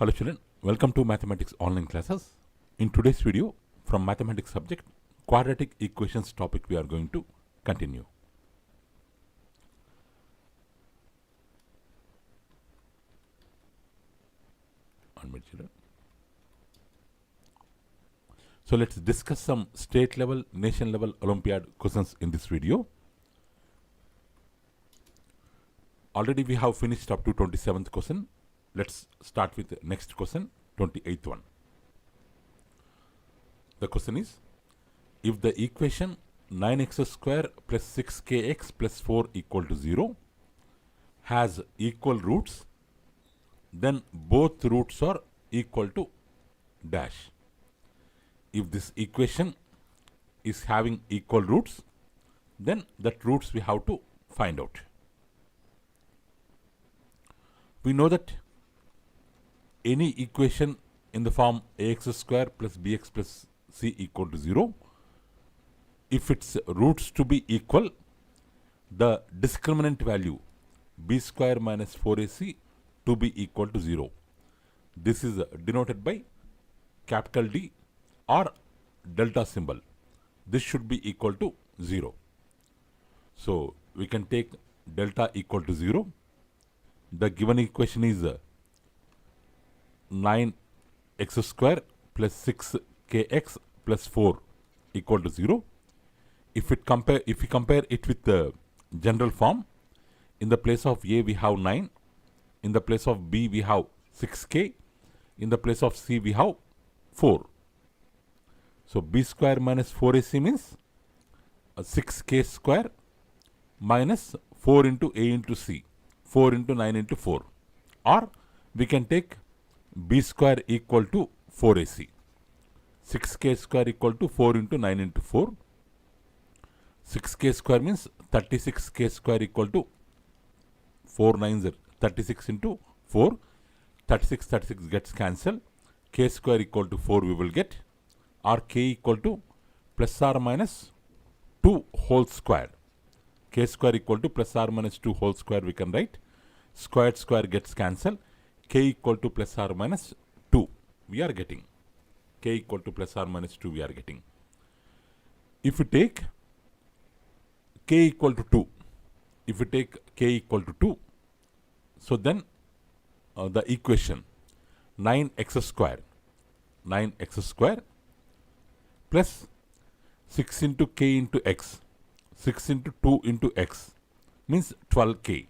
Hello children, welcome to mathematics online classes. In today's video from mathematics subject quadratic equations topic we are going to continue. One minute children. So let's discuss some state level, nation level Olympiad questions in this video. Already we have finished up to 27th question. Let's start with the next question, 28th one. The question is, if the equation 9x square plus 6kx plus 4 equal to 0 has equal roots, then both roots are equal to dash. If this equation is having equal roots, then that roots we have to find out. We know that any equation in the form ax square plus bx plus c equal to 0, if its roots to be equal, the discriminant value b square minus 4ac to be equal to 0. This is denoted by capital D or delta symbol. This should be equal to 0. So we can take delta equal to 0. The given equation is 9x square plus 6kx plus 4 equal to 0. If we compare it with the general form, in the place of a we have 9, in the place of b we have 6k, in the place of c we have 4. So b square minus 4ac means 6k square minus 4 into a into c, 4 into 9 into 4, or we can take b square equal to 4ac, 6k square equal to 4 into 9 into 4, 6k square means 36k square equal to 4 9s are 36 into 4, 36 gets cancelled, k square equal to 4 we will get, or k equal to plus or minus 2 whole square, k square equal to plus or minus 2 whole square we can write, square gets cancelled, k equal to plus or minus 2 we are getting, k equal to plus or minus 2 we are getting. If we take k equal to 2, if we take k equal to 2, so then the equation 9x square plus 6 into k into x, 6 into 2 into x means 12k,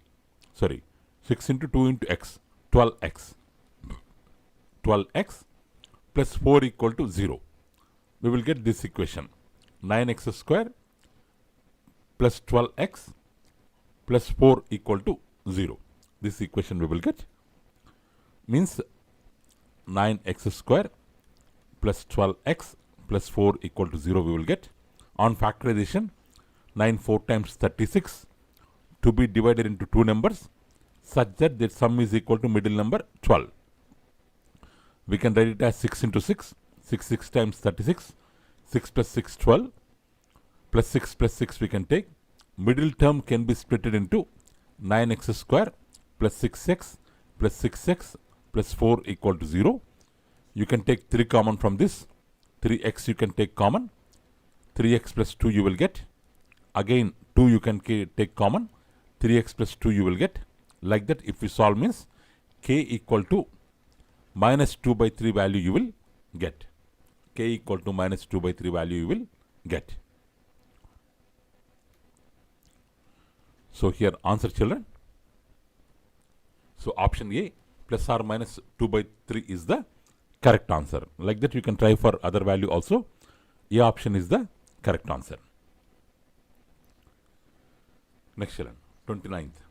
sorry, 6 into 2 into x, 12x plus 4 equal to 0. We will get this equation 9x square plus 12x plus 4 equal to 0. This equation we will get means 9x square plus 12x plus 4 equal to 0 we will get. On factorization, 9 4 times 36 to be divided into two numbers such that the sum is equal to middle number 12. We can write it as 6 into 6, 6 times 36, 6 plus 6 12, plus 6 we can take. Middle term can be split into 9x square plus 6x plus 6x plus 4 equal to 0. You can take 3 common from this, 3x you can take common, 3x plus 2 you will get, again 2 you can take common, 3x plus 2 you will get. Like that, if we solve means k equal to minus 2 by 3 value you will get, k equal to minus 2 by 3 value you will get. So here answer children. So option A plus or minus 2 by 3 is the correct answer. Like that you can try for other value also. A option is the correct answer. Next children, 29th.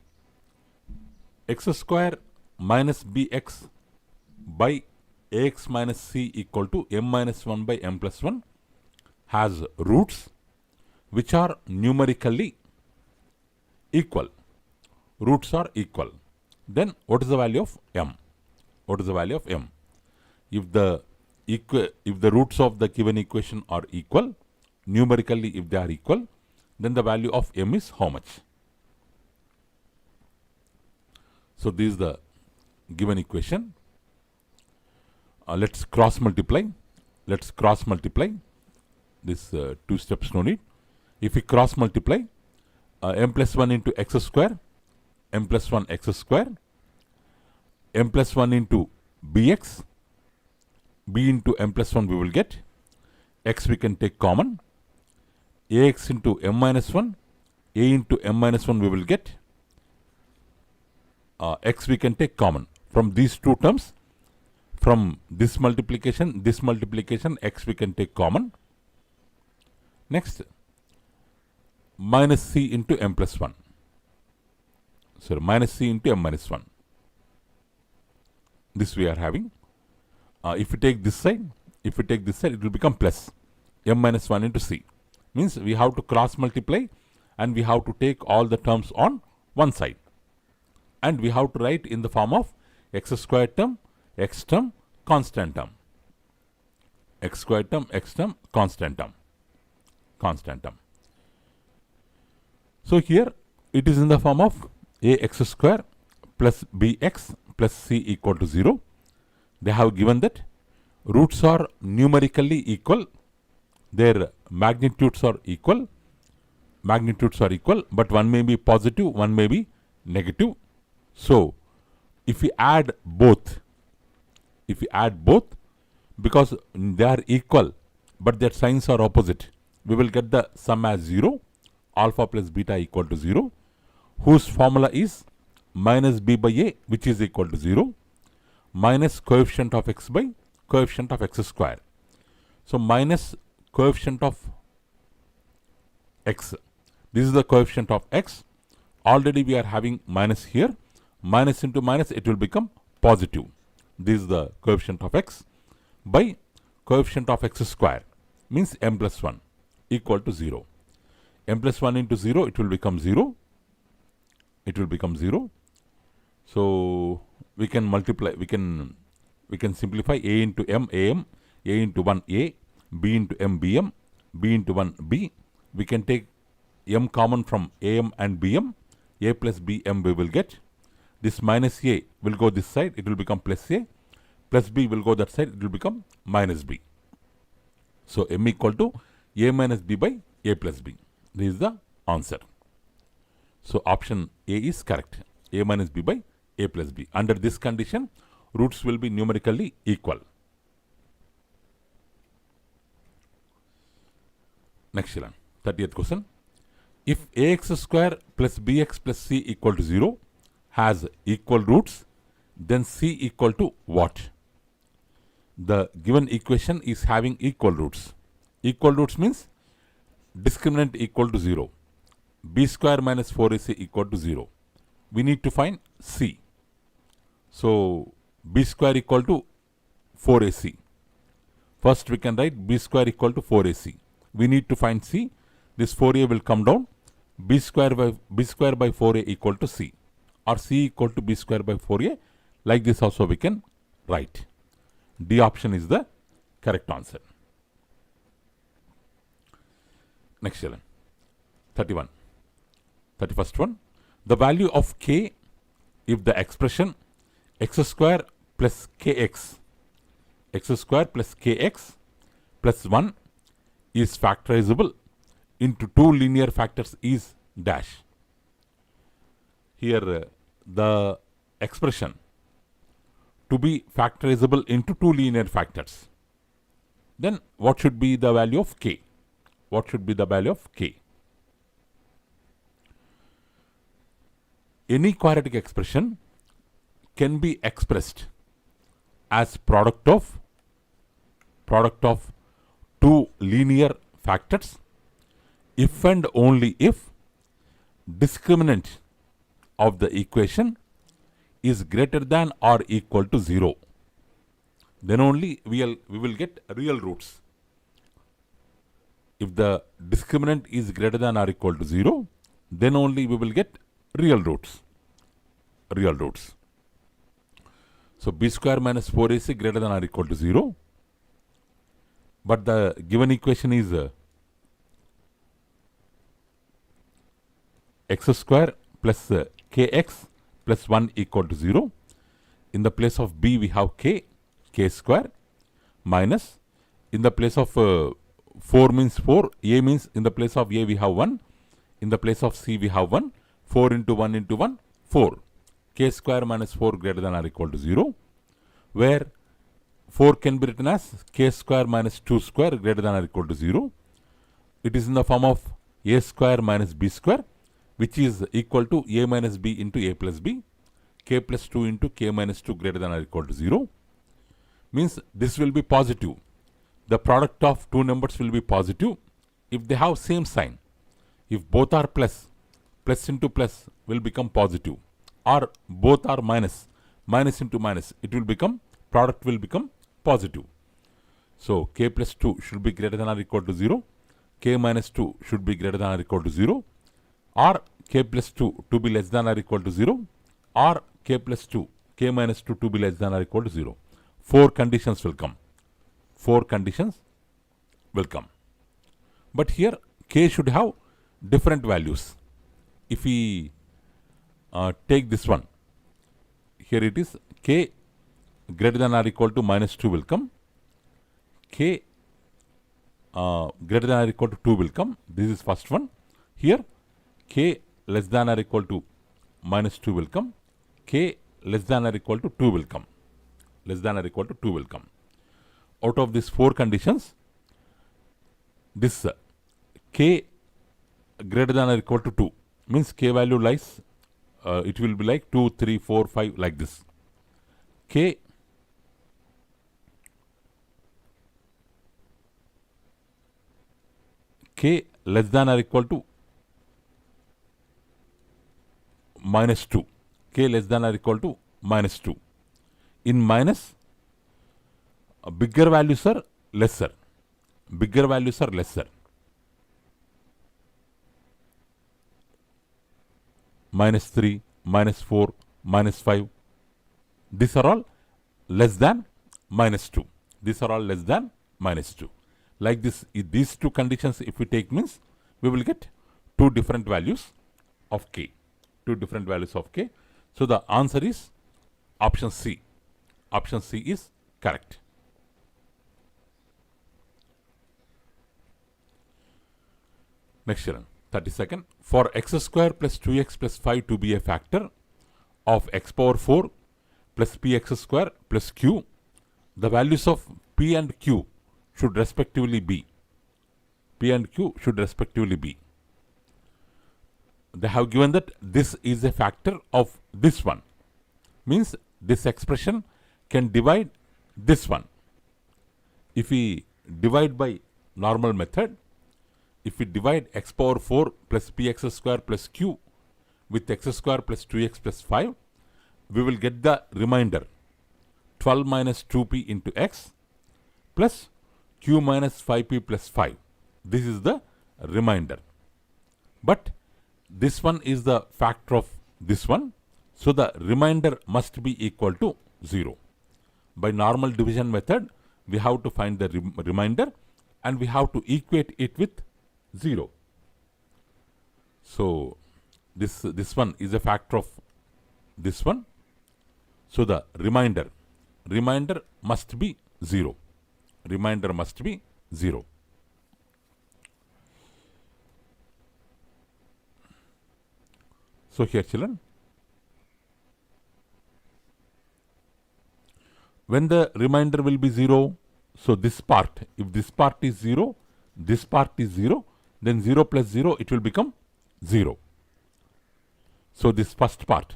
X square minus bx by ax minus c equal to m minus 1 by m plus 1 has roots which are numerically equal. Roots are equal. Then what is the value of m? What is the value of m? If the roots of the given equation are equal, numerically if they are equal, then the value of m is how much? So this is the given equation. Let's cross multiply. Let's cross multiply. This two steps no need. If we cross multiply, m plus 1 into x square, m plus 1 x square, m plus 1 into bx, b into m plus 1 we will get, x we can take common, ax into m minus 1, a into m minus 1 we will get, x we can take common. From these two terms, from this multiplication, x we can take common. Next, minus c into m plus 1. So, minus c into m minus 1. This we are having. If we take this side, it will become plus m minus 1 into c. Means we have to cross multiply and we have to take all the terms on one side. And we have to write in the form of x square term, x term, constant term. X square term, x term, constant term. Constant term. So here it is in the form of ax square plus bx plus c equal to 0. They have given that roots are numerically equal, their magnitudes are equal, but one may be positive, one may be negative. So if we add both, because they are equal but their signs are opposite, we will get the sum as 0, alpha plus beta equal to 0, whose formula is minus b by a, which is equal to 0, minus coefficient of x by coefficient of x square. So minus coefficient of x, this is the coefficient of x, already we are having minus here, minus into minus it will become positive. This is the coefficient of x by coefficient of x square, means m plus 1 equal to 0. M plus 1 into 0, it will become 0. So we can multiply, we can simplify a into m, am, a into 1 a, b into m, bm, b into 1 b. We can take m common from am and bm, a plus bm we will get. This minus a will go this side, it will become plus a, plus b will go that side, it will become minus b. So m equal to a minus b by a plus b. This is the answer. So option A is correct, a minus b by a plus b. Under this condition, roots will be numerically equal. Next one, 30th question. If ax square plus bx plus c equal to 0 has equal roots, then c equal to what? The given equation is having equal roots. Equal roots means discriminant equal to 0. B square minus 4ac equal to 0. We need to find c. So b square equal to 4ac. First we can write b square equal to 4ac. We need to find c. This 4a will come down. B square by 4a equal to c, or c equal to b square by 4a. Like this also we can write. D option is the correct answer. Next one, 31st one. The value of k if the expression x square plus kx plus 1 is factorizable into two linear factors is dash. Here the expression to be factorizable into two linear factors, then what should be the value of k? What should be the value of k? Any quadratic expression can be expressed as product of two linear factors if and only if discriminant of the equation is greater than or equal to 0. Then only we will get real roots. If the discriminant is greater than or equal to 0, then only we will get real roots. So b square minus 4ac greater than or equal to 0. But the given equation is x square plus kx plus 1 equal to 0. In the place of b we have k. k square minus, in the place of 4 means 4, a means in the place of a we have 1, in the place of c we have 1, 4 into 1 into 1, 4. K square minus 4 greater than or equal to 0, where 4 can be written as k square minus 2 square greater than or equal to 0. It is in the form of a square minus b square, which is equal to a minus b into a plus b, k plus 2 into k minus 2 greater than or equal to 0. Means this will be positive. The product of two numbers will be positive if they have same sign. If both are plus, plus into plus will become positive, or both are minus, minus into minus, it will become, product will become positive. So k plus 2 should be greater than or equal to 0, k minus 2 should be greater than or equal to 0, or k plus 2 to be less than or equal to 0, or k plus 2, k minus 2 to be less than or equal to 0. 4 conditions will come. 4 conditions will come. But here k should have different values. If we take this one, here it is k greater than or equal to minus 2 will come, k greater than or equal to 2 will come. This is first one. Here k less than or equal to minus 2 will come, k less than or equal to 2 will come, less than or equal to 2 will come. Out of these 4 conditions, this k greater than or equal to 2 means k value lies, it will be like 2, 3, 4, 5 like this. K less than or equal to minus 2, k less than or equal to minus 2. In minus, bigger values are lesser, bigger values are lesser. Minus 3, minus 4, minus 5, these are all less than minus 2. These are all less than minus 2. Like this, these two conditions if we take means, we will get 2 different values of k. 2 different values of k. So the answer is option C. Option C is correct. Next one, 32nd. For x square plus 2x plus 5 to be a factor of x power 4 plus px square plus q, the values of p and q should respectively be. P and q should respectively be. They have given that this is a factor of this one. Means this expression can divide this one. If we divide by normal method, if we divide x power 4 plus px square plus q with x square plus 2x plus 5, we will get the remainder 12 minus 2p into x plus q minus 5p plus 5. This is the remainder. But this one is the factor of this one, so the remainder must be equal to 0. By normal division method, we have to find the remainder and we have to equate it with 0. So this one is a factor of this one, so the remainder must be 0. Remainder must be 0. So here children, when the remainder will be 0, so this part, if this part is 0, this part is 0, then 0 plus 0 it will become 0. So this first part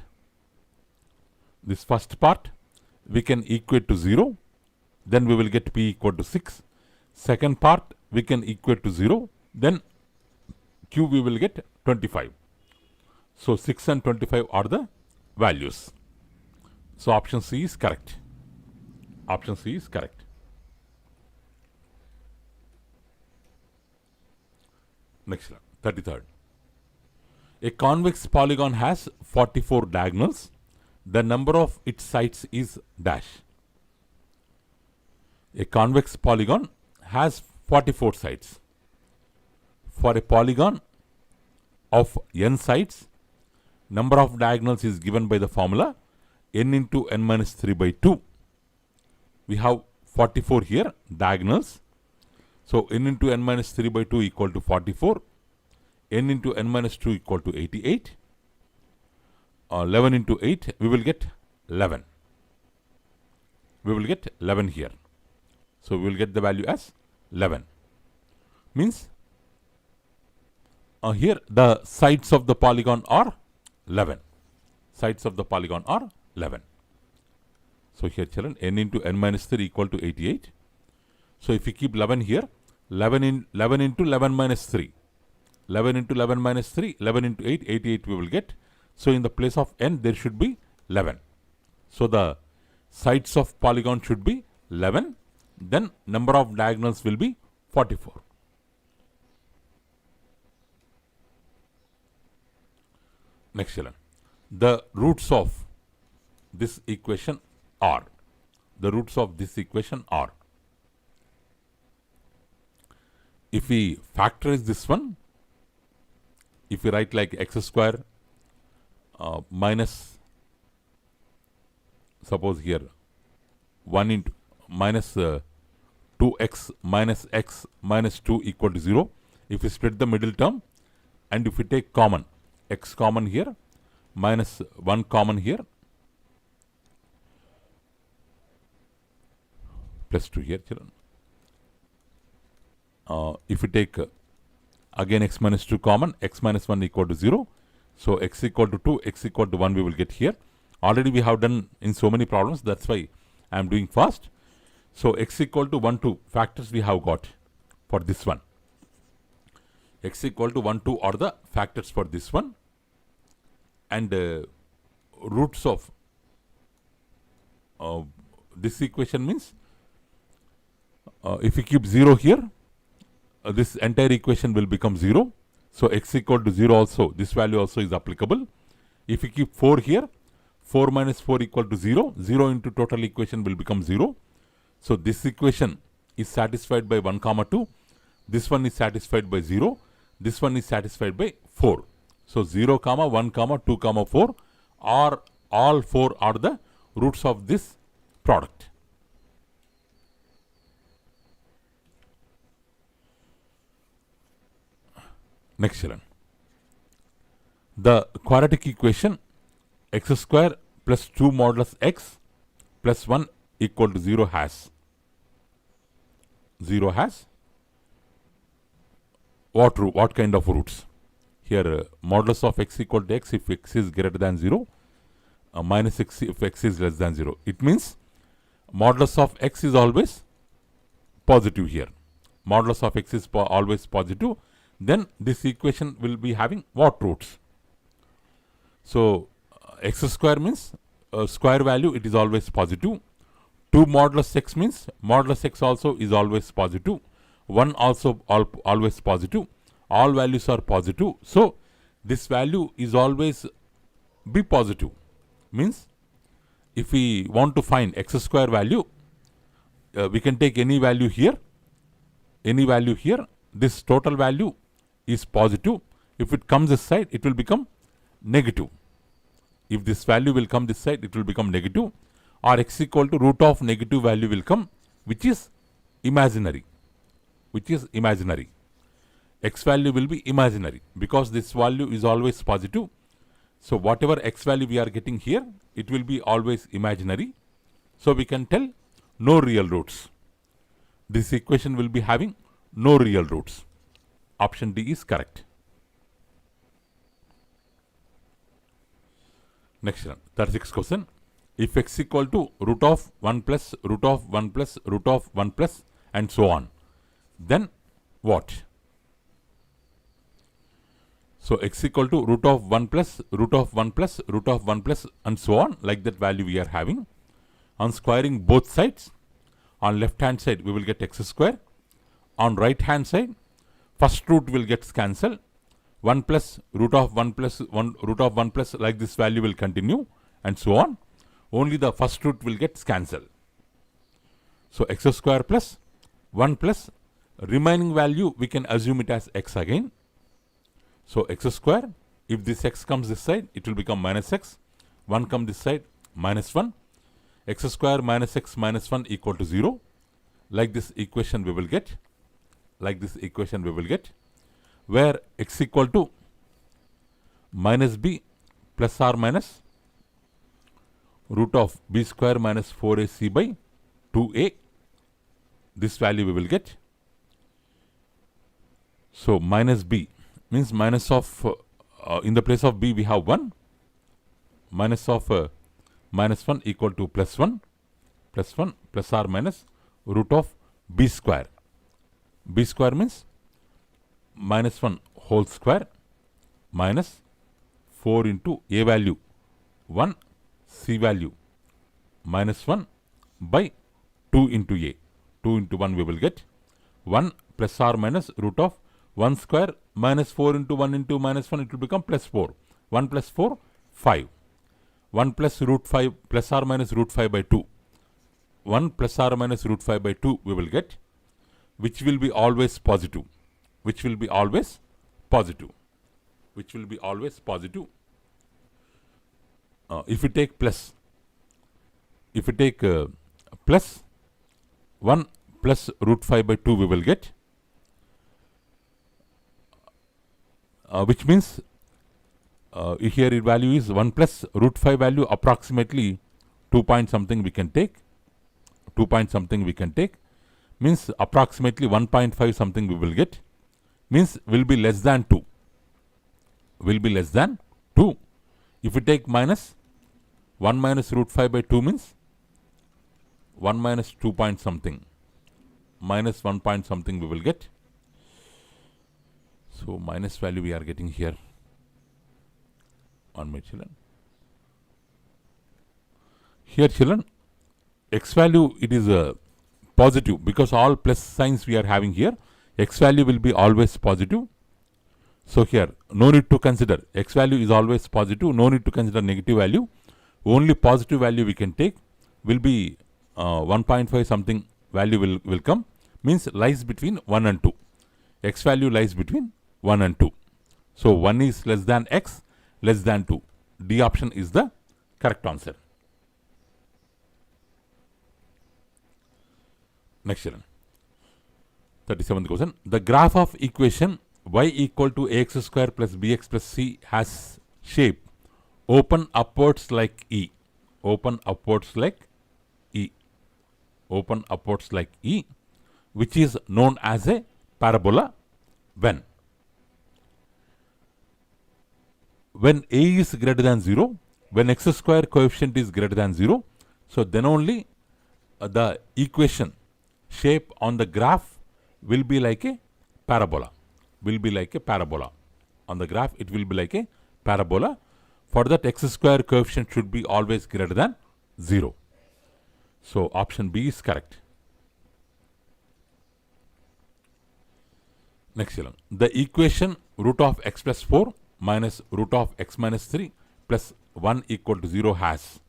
we can equate to 0, then we will get p equal to 6. Second part we can equate to 0, then q we will get 25. So 6 and 25 are the values. So option C is correct. Option C is correct. Next one, 33rd. A convex polygon has 44 diagonals. The number of its sides is dash. A convex polygon has 44 sides. For a polygon of n sides, number of diagonals is given by the formula n into n minus 3 by 2. we have 44 here, diagonals. So n into n minus 3 by 2 equal to 44. N into n minus 2 equal to 88. 11 into 8, we will get 11. We will get 11 here. So we will get the value as 11. Means here the sides of the polygon are 11. Sides of the polygon are 11. So here children, n into n minus 3 equal to 88. So if we keep 11 here, 11 into 11 minus 3. 11 into 11 minus 3, 11 into 8, 88 we will get. So in the place of n, there should be 11. So the sides of polygon should be 11. Then number of diagonals will be 44. Next children, the roots of this equation are. The roots of this equation are. If we factorize this one, if we write like x square minus, suppose here 1 into minus 2x minus x minus 2 equal to 0. If we split the middle term and if we take common, x common here minus 1 common here plus 2 here children. If we take again x minus 2 common, x minus 1 equal to 0. So x equal to 2, x equal to 1 we will get here. Already we have done in so many problems, that's why I am doing fast. So x equal to 1, 2 factors we have got for this one. X equal to 1, 2 are the factors for this one. And roots of this equation means if we keep 0 here, this entire equation will become 0. So x equal to 0 also, this value also is applicable. If we keep 4 here, 4 minus 4 equal to 0. 0 into total equation will become 0. So this equation is satisfied by 1 comma 2. This one is satisfied by 0. This one is satisfied by 4. So 0 comma 1 comma 2 comma 4 are all 4 are the roots of this product. Next children, the quadratic equation x square plus 2 modulus x plus 1 equal to 0 has what kind of roots? Here modulus of x equal to x if x is greater than 0, minus x if x is less than 0. It means modulus of x is always positive here. Modulus of x is always positive. Then this equation will be having what roots? So x square means square value, it is always positive. 2 modulus x means modulus x also is always positive. 1 also always positive. All values are positive. So this value is always be positive. Means if we want to find x square value, we can take any value here. Any value here. This total value is positive. If it comes this side, it will become negative. If this value will come this side, it will become negative. Or x equal to root of negative value will come, which is imaginary. X value will be imaginary because this value is always positive. So whatever x value we are getting here, it will be always imaginary. So we can tell no real roots. This equation will be having no real roots. Option D is correct. Next one, 36th question. If x equal to root of 1 plus root of 1 plus root of 1 plus and so on, then what? So x equal to root of 1 plus root of 1 plus root of 1 plus and so on, like that value we are having. On squaring both sides, on left hand side we will get x square. On right hand side, first root will get cancelled. 1 plus root of 1 plus 1 root of 1 plus, like this value will continue and so on. Only the first root will get cancelled. So x square plus 1 plus remaining value we can assume it as x again. So x square, if this x comes this side, it will become minus x. 1 comes this side, minus 1. x square minus x minus 1 equal to 0. Like this equation we will get. Like this equation we will get. Where x equal to minus b plus or minus root of b square minus 4ac by 2a. This value we will get. So minus b means minus of in the place of b we have 1. Minus of minus 1 equal to plus 1 plus or minus root of b square. B square means minus 1 whole square minus 4 into a value 1, c value minus 1 by 2 into a. 2 into 1 we will get 1 plus or minus root of 1 square minus 4 into 1 into minus 1, it will become plus 4. 1 plus 4, 5. 1 plus root 5 plus or minus root 5 by 2. 1 plus or minus root 5 by 2 we will get, which will be always positive. Which will be always positive. Which will be always positive. If we take plus, plus 1 plus root 5 by 2 we will get, which means here its value is 1 plus root 5 value approximately 2 point something we can take. 2 point something we can take. Means approximately 1.5 something we will get. Means will be less than 2. Will be less than 2. If we take minus 1 minus root 5 by 2 means 1 minus 2 point something. Minus 1 point something we will get. So minus value we are getting here. On my children. Here children, x value it is positive because all plus signs we are having here. X value will be always positive. So here no need to consider x value is always positive. No need to consider negative value. Only positive value we can take will be 1.5 something value will come. Means lies between 1 and 2. X value lies between 1 and 2. So 1 is less than x, less than 2. D option is the correct answer. Next children. 37th question. The graph of equation y equal to ax square plus bx plus c has shape open upwards like E. Open upwards like E. Open upwards like E, which is known as a parabola when a is greater than 0, when x square coefficient is greater than 0, so then only the equation shape on the graph will be like a parabola. Will be like a parabola. On the graph it will be like a parabola. For that x square coefficient should be always greater than 0. So option B is correct. Next one. The equation root of x plus 4 minus root of x minus 3 plus 1 equal to 0 has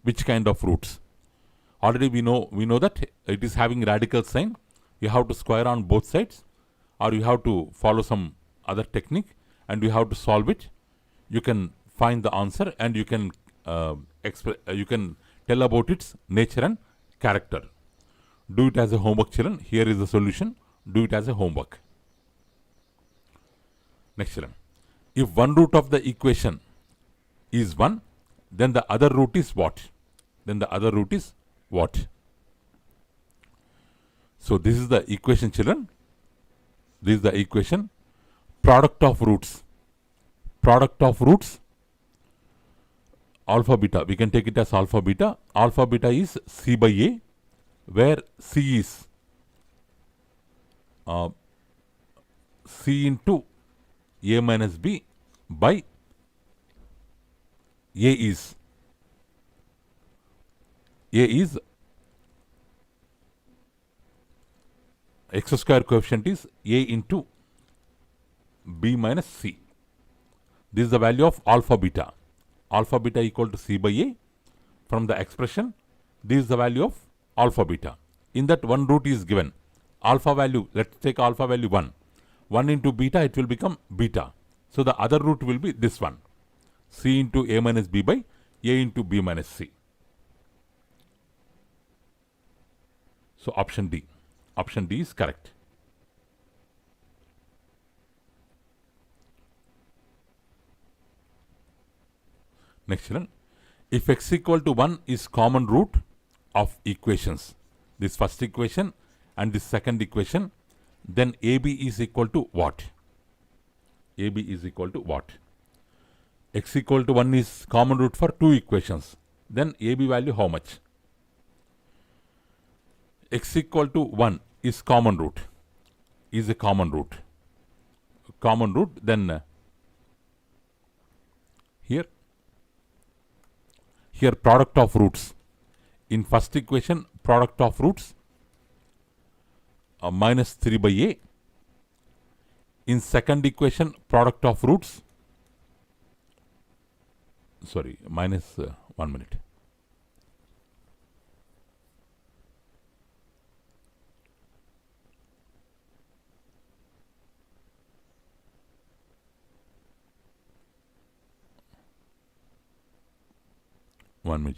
which kind of roots? Already we know that it is having radical sign. You have to square on both sides, or you have to follow some other technique and you have to solve it. You can find the answer and you can tell about its nature and character. Do it as a homework, children. Here is the solution. Do it as a homework. Next children. If one root of the equation is 1, then the other root is what? Then the other root is what? So this is the equation, children. This is the equation. Product of roots. Product of roots. Alpha beta. We can take it as alpha beta. Alpha beta is C by A, where C is C into A minus B by A is x square coefficient is A into B minus C. This is the value of alpha beta. Alpha beta equal to C by A. From the expression, this is the value of alpha beta. In that one root is given. Alpha value, let's take alpha value 1. 1 into beta, it will become beta. So the other root will be this one. C into A minus B by A into B minus C. So option D. Option D is correct. Next children, if x equal to 1 is common root of equations, this first equation and this second equation, then AB is equal to what? AB is equal to what? X equal to 1 is common root for two equations. Then AB value how much? X equal to 1 is common root. Is a common root. Common root, then here product of roots. In first equation, product of roots minus 3 by a. In second equation, product of roots, sorry, minus 1 minute.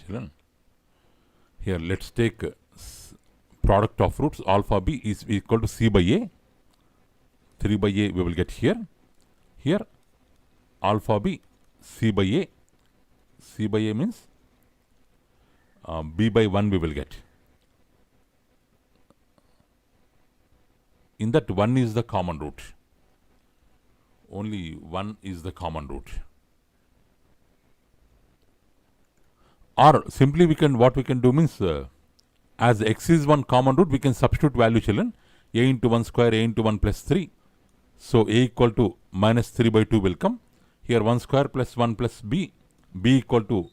Children. Here let's take product of roots. Alpha b is equal to c by a. 3 by a we will get here. Here alpha b c by a. C by a means b by 1 we will get. In that 1 is the common root. Only 1 is the common root. Or simply what we can do means as x is one common root, we can substitute value children. A into 1 square, a into 1 plus 3. So a equal to minus 3 by 2 will come. Here 1 square plus 1 plus b. B equal to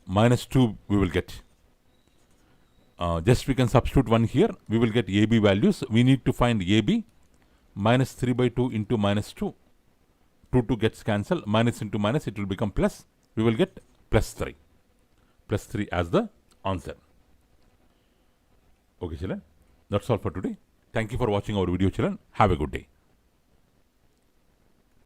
minus 2 we will get. Just we can substitute 1 here. We will get AB values. We need to find AB. Minus 3 by 2 into minus 2. 2 gets cancelled. Minus into minus, it will become plus. We will get plus 3. Plus 3 as the answer. Okay children, that's all for today. Thank you for watching our video children. Have a good day.